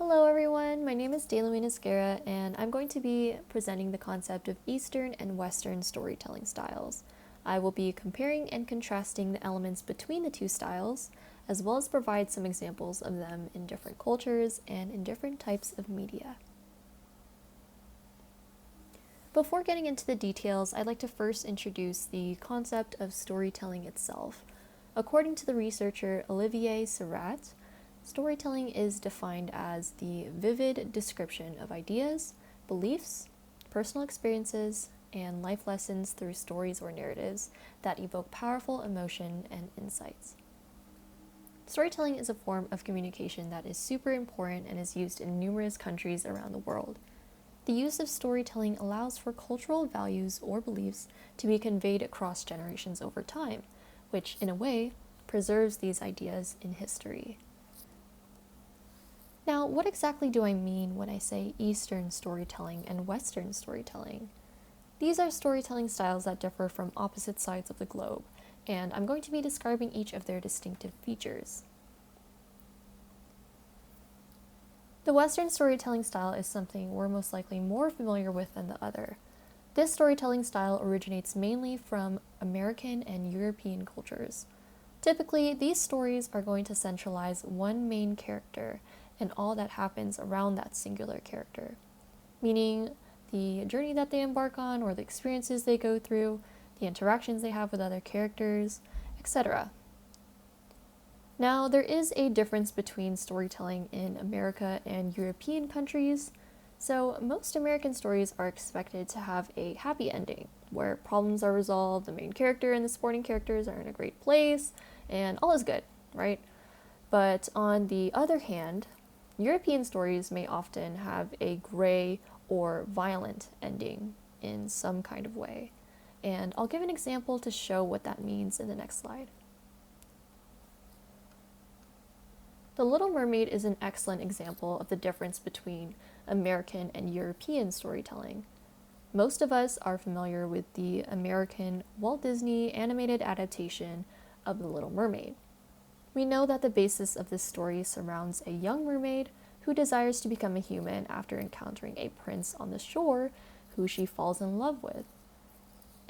Hello everyone, my name is Daylewin Esguerra and I'm going to be presenting the concept of Eastern and Western storytelling styles. I will be comparing and contrasting the elements between the two styles, as well as provide some examples of them in different cultures and in different types of media. Before getting into the details, I'd like to first introduce the concept of storytelling itself. According to the researcher Olivier Surratt, storytelling is defined as the vivid description of ideas, beliefs, personal experiences, and life lessons through stories or narratives that evoke powerful emotion and insights. Storytelling is a form of communication that is super important and is used in numerous countries around the world. The use of storytelling allows for cultural values or beliefs to be conveyed across generations over time, which, in a way, preserves these ideas in history. Now, what exactly do I mean when I say Eastern storytelling and Western storytelling? These are storytelling styles that differ from opposite sides of the globe, and I'm going to be describing each of their distinctive features. The Western storytelling style is something we're most likely more familiar with than the other. This storytelling style originates mainly from American and European cultures. Typically, these stories are going to centralize one main character and all that happens around that singular character, meaning the journey that they embark on or the experiences they go through, the interactions they have with other characters, etc. Now, there is a difference between storytelling in America and European countries. So, most American stories are expected to have a happy ending, where problems are resolved, the main character and the supporting characters are in a great place, and all is good, right? But on the other hand, European stories may often have a gray or violent ending in some kind of way. And I'll give an example to show what that means in the next slide. The Little Mermaid is an excellent example of the difference between American and European storytelling. Most of us are familiar with the American Walt Disney animated adaptation of The Little Mermaid. We know that the basis of this story surrounds a young mermaid who desires to become a human after encountering a prince on the shore who she falls in love with.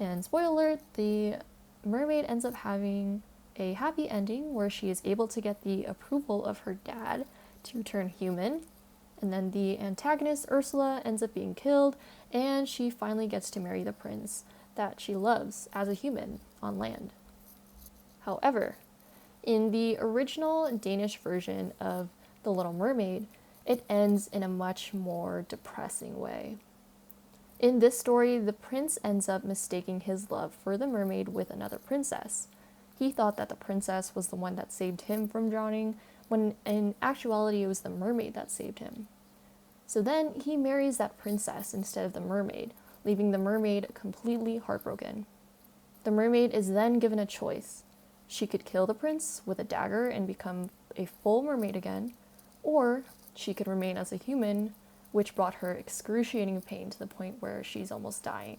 And spoiler alert, the mermaid ends up having a happy ending where she is able to get the approval of her dad to turn human, and then the antagonist Ursula ends up being killed, and she finally gets to marry the prince that she loves as a human on land. However, in the original Danish version of The Little Mermaid, it ends in a much more depressing way. In this story, the prince ends up mistaking his love for the mermaid with another princess. He thought that the princess was the one that saved him from drowning, when in actuality it was the mermaid that saved him. So then he marries that princess instead of the mermaid, leaving the mermaid completely heartbroken. The mermaid is then given a choice. She could kill the prince with a dagger and become a full mermaid again, or she could remain as a human, which brought her excruciating pain to the point where she's almost dying.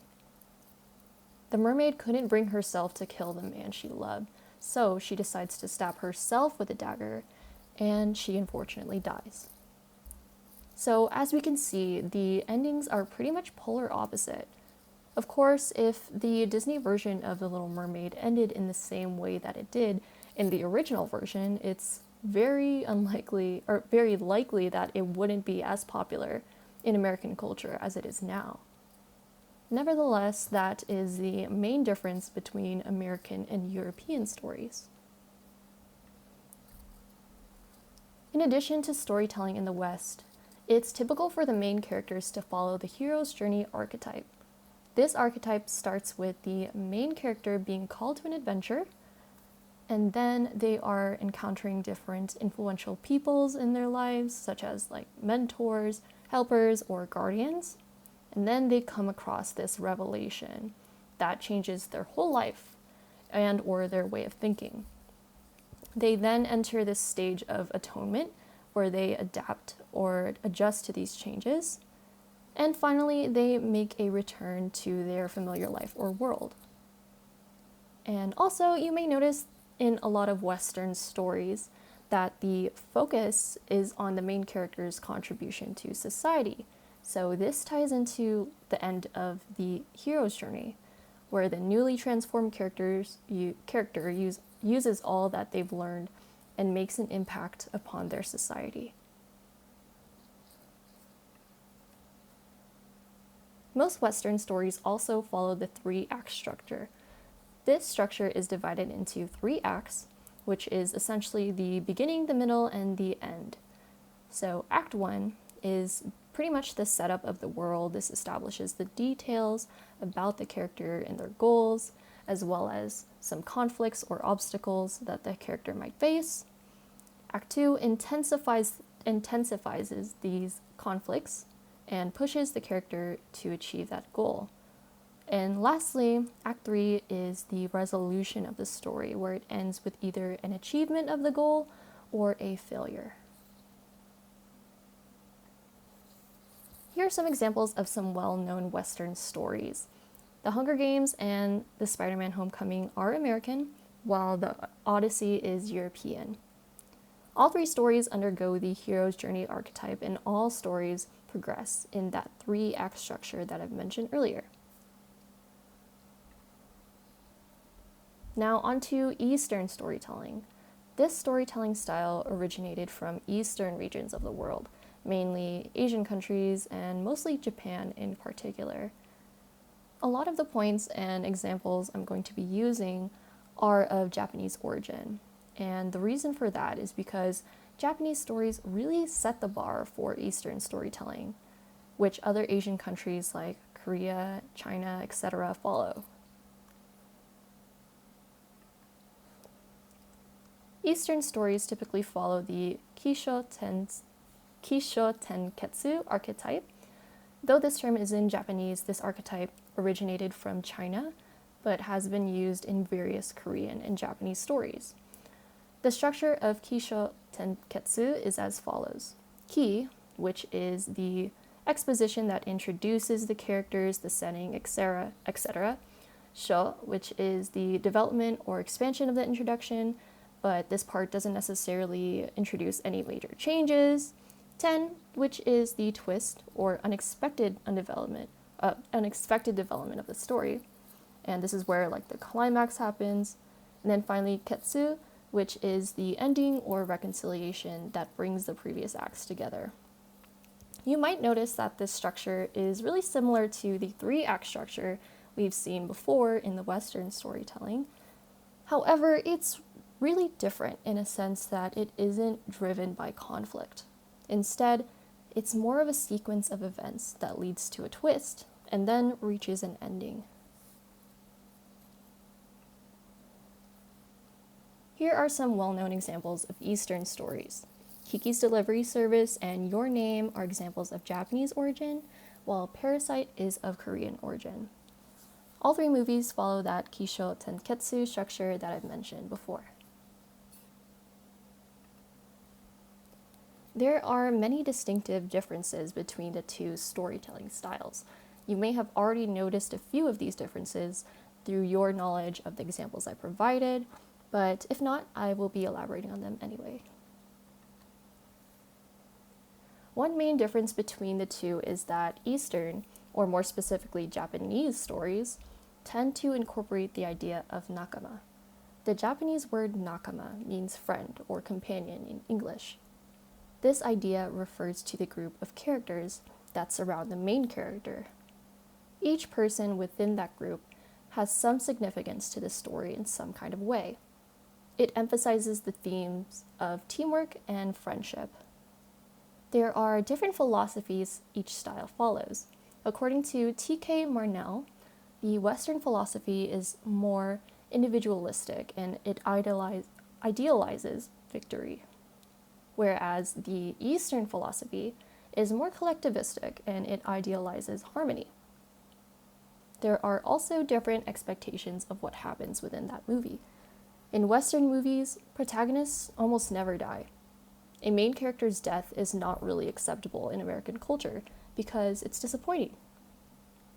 The mermaid couldn't bring herself to kill the man she loved, so she decides to stab herself with a dagger, and she unfortunately dies. So as we can see, the endings are pretty much polar opposite. Of course, if the Disney version of The Little Mermaid ended in the same way that it did in the original version, it's very likely that it wouldn't be as popular in American culture as it is now. Nevertheless, that is the main difference between American and European stories. In addition to storytelling in the West, it's typical for the main characters to follow the hero's journey archetype. This archetype starts with the main character being called to an adventure, and then they are encountering different influential peoples in their lives, such as like mentors, helpers, or guardians. And then they come across this revelation that changes their whole life and or their way of thinking. They then enter this stage of atonement where they adapt or adjust to these changes. And finally, they make a return to their familiar life or world. And also, you may notice in a lot of Western stories that the focus is on the main character's contribution to society. So this ties into the end of the hero's journey, where the newly transformed character uses all that they've learned and makes an impact upon their society. Most Western stories also follow the 3-act structure. This structure is divided into 3 acts, which is essentially the beginning, the middle, and the end. So Act 1 is pretty much the setup of the world. This establishes the details about the character and their goals, as well as some conflicts or obstacles that the character might face. Act 2 intensifies these conflicts and pushes the character to achieve that goal. And lastly, Act 3 is the resolution of the story, where it ends with either an achievement of the goal or a failure. Here are some examples of some well-known Western stories. The Hunger Games and the Spider-Man Homecoming are American, while the Odyssey is European. All 3 stories undergo the hero's journey archetype, and all stories progress in that 3-act structure that I've mentioned earlier. Now onto Eastern storytelling. This storytelling style originated from Eastern regions of the world, mainly Asian countries and mostly Japan in particular. A lot of the points and examples I'm going to be using are of Japanese origin, and the reason for that is because Japanese stories really set the bar for Eastern storytelling, which other Asian countries like Korea, China, etc. follow. Eastern stories typically follow the Kisho Tenketsu archetype. Though this term is in Japanese, this archetype originated from China, but has been used in various Korean and Japanese stories. The structure of Kisho Tenketsu is as follows. Ki, which is the exposition that introduces the characters, the setting, etc., etc. Sho, which is the development or expansion of the introduction, but this part doesn't necessarily introduce any major changes. Ten, which is the twist or unexpected development of the story, and this is where like the climax happens. And then finally Ketsu, which is the ending or reconciliation that brings the previous acts together. You might notice that this structure is really similar to the 3-act structure we've seen before in the Western storytelling. However, it's really different in a sense that it isn't driven by conflict. Instead, it's more of a sequence of events that leads to a twist and then reaches an ending. Here are some well-known examples of Eastern stories. Kiki's Delivery Service and Your Name are examples of Japanese origin, while Parasite is of Korean origin. All 3 movies follow that Kisho Tenketsu structure that I've mentioned before. There are many distinctive differences between the 2 storytelling styles. You may have already noticed a few of these differences through your knowledge of the examples I provided, but if not, I will be elaborating on them anyway. One main difference between the 2 is that Eastern, or more specifically Japanese stories, tend to incorporate the idea of nakama. The Japanese word nakama means friend or companion in English. This idea refers to the group of characters that surround the main character. Each person within that group has some significance to the story in some kind of way. It emphasizes the themes of teamwork and friendship. There are different philosophies each style follows. According to T.K. Marnell, the Western philosophy is more individualistic and it idealizes victory, whereas the Eastern philosophy is more collectivistic and it idealizes harmony. There are also different expectations of what happens within that movie. In Western movies, protagonists almost never die. A main character's death is not really acceptable in American culture because it's disappointing.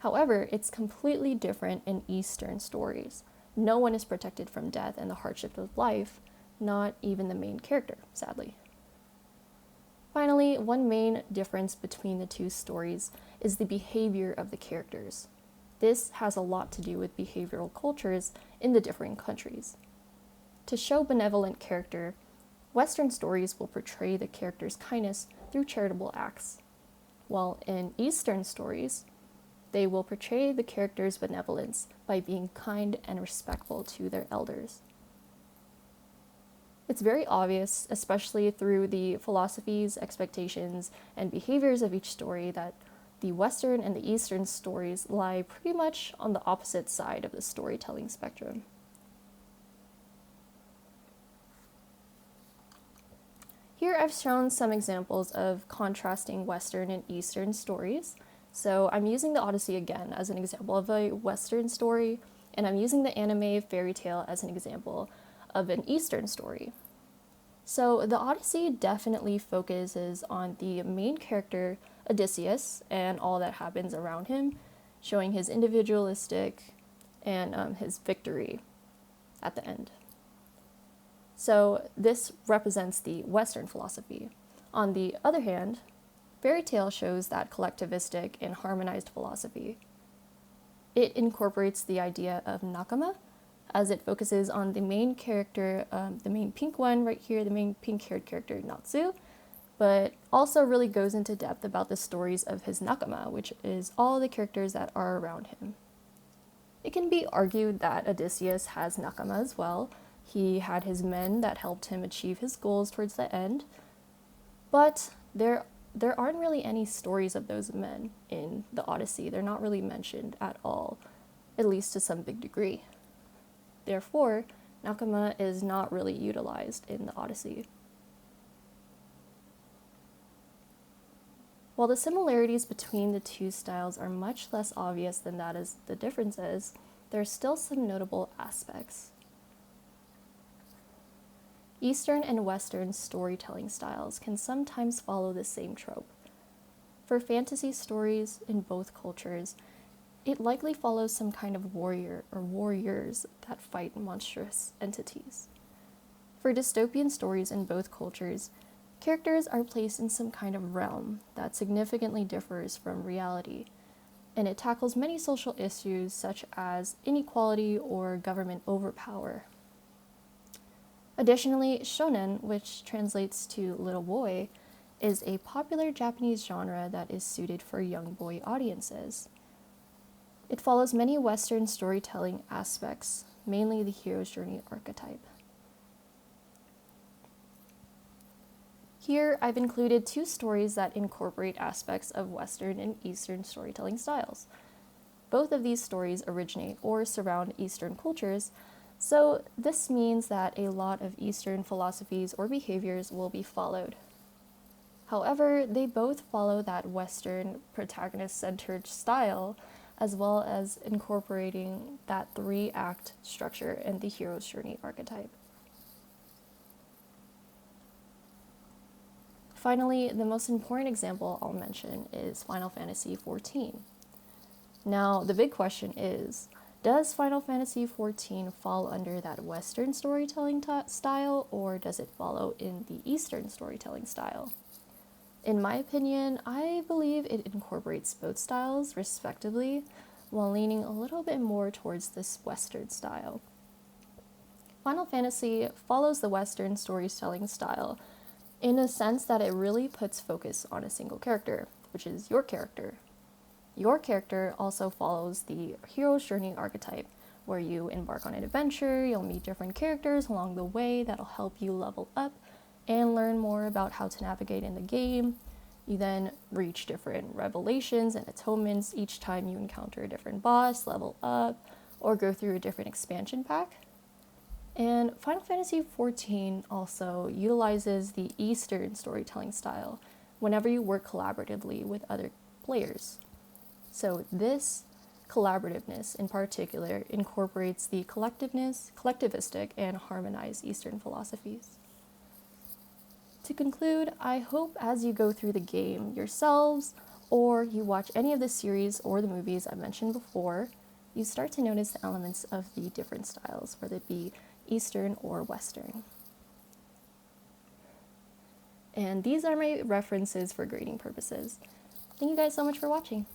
However, it's completely different in Eastern stories. No one is protected from death and the hardship of life, not even the main character, sadly. Finally, one main difference between the two stories is the behavior of the characters. This has a lot to do with behavioral cultures in the differing countries. To show benevolent character, Western stories will portray the character's kindness through charitable acts, while in Eastern stories, they will portray the character's benevolence by being kind and respectful to their elders. It's very obvious, especially through the philosophies, expectations, and behaviors of each story, that the Western and the Eastern stories lie pretty much on the opposite side of the storytelling spectrum. Here I've shown some examples of contrasting Western and Eastern stories. So I'm using the Odyssey again as an example of a Western story, and I'm using the anime fairy tale as an example of an Eastern story. So the Odyssey definitely focuses on the main character, Odysseus, and all that happens around him, showing his individualistic and his victory at the end. So this represents the Western philosophy. On the other hand, fairy tale shows that collectivistic and harmonized philosophy. It incorporates the idea of nakama, as it focuses on the main character, the main pink one right here, the main pink-haired character, Natsu, but also really goes into depth about the stories of his nakama, which is all the characters that are around him. It can be argued that Odysseus has nakama as well. He had his men that helped him achieve his goals towards the end, but there aren't really any stories of those men in the Odyssey. They're not really mentioned at all, at least to some big degree. Therefore, nakama is not really utilized in the Odyssey. While the similarities between the two styles are much less obvious than that as the differences, there are still some notable aspects. Eastern and Western storytelling styles can sometimes follow the same trope. For fantasy stories in both cultures, it likely follows some kind of warrior or warriors that fight monstrous entities. For dystopian stories in both cultures, characters are placed in some kind of realm that significantly differs from reality, and it tackles many social issues such as inequality or government overpower. Additionally, shonen, which translates to little boy, is a popular Japanese genre that is suited for young boy audiences. It follows many Western storytelling aspects, mainly the hero's journey archetype. Here, I've included two stories that incorporate aspects of Western and Eastern storytelling styles. Both of these stories originate or surround Eastern cultures, so this means that a lot of Eastern philosophies or behaviors will be followed. However, they both follow that Western protagonist-centered style, as well as incorporating that 3-act structure in the hero's journey archetype. Finally, the most important example I'll mention is Final Fantasy XIV. Now, the big question is, does Final Fantasy XIV fall under that Western storytelling style, or does it follow in the Eastern storytelling style? In my opinion, I believe it incorporates both styles respectively, while leaning a little bit more towards this Western style. Final Fantasy follows the Western storytelling style in a sense that it really puts focus on a single character, which is your character. Your character also follows the hero's journey archetype, where you embark on an adventure, you'll meet different characters along the way that'll help you level up and learn more about how to navigate in the game. You then reach different revelations and atonements each time you encounter a different boss, level up, or go through a different expansion pack. And Final Fantasy XIV also utilizes the Eastern storytelling style whenever you work collaboratively with other players. So this collaborativeness in particular incorporates the collectivistic, and harmonized Eastern philosophies. To conclude, I hope as you go through the game yourselves, or you watch any of the series or the movies I mentioned before, you start to notice the elements of the different styles, whether it be Eastern or Western. And these are my references for grading purposes. Thank you guys so much for watching.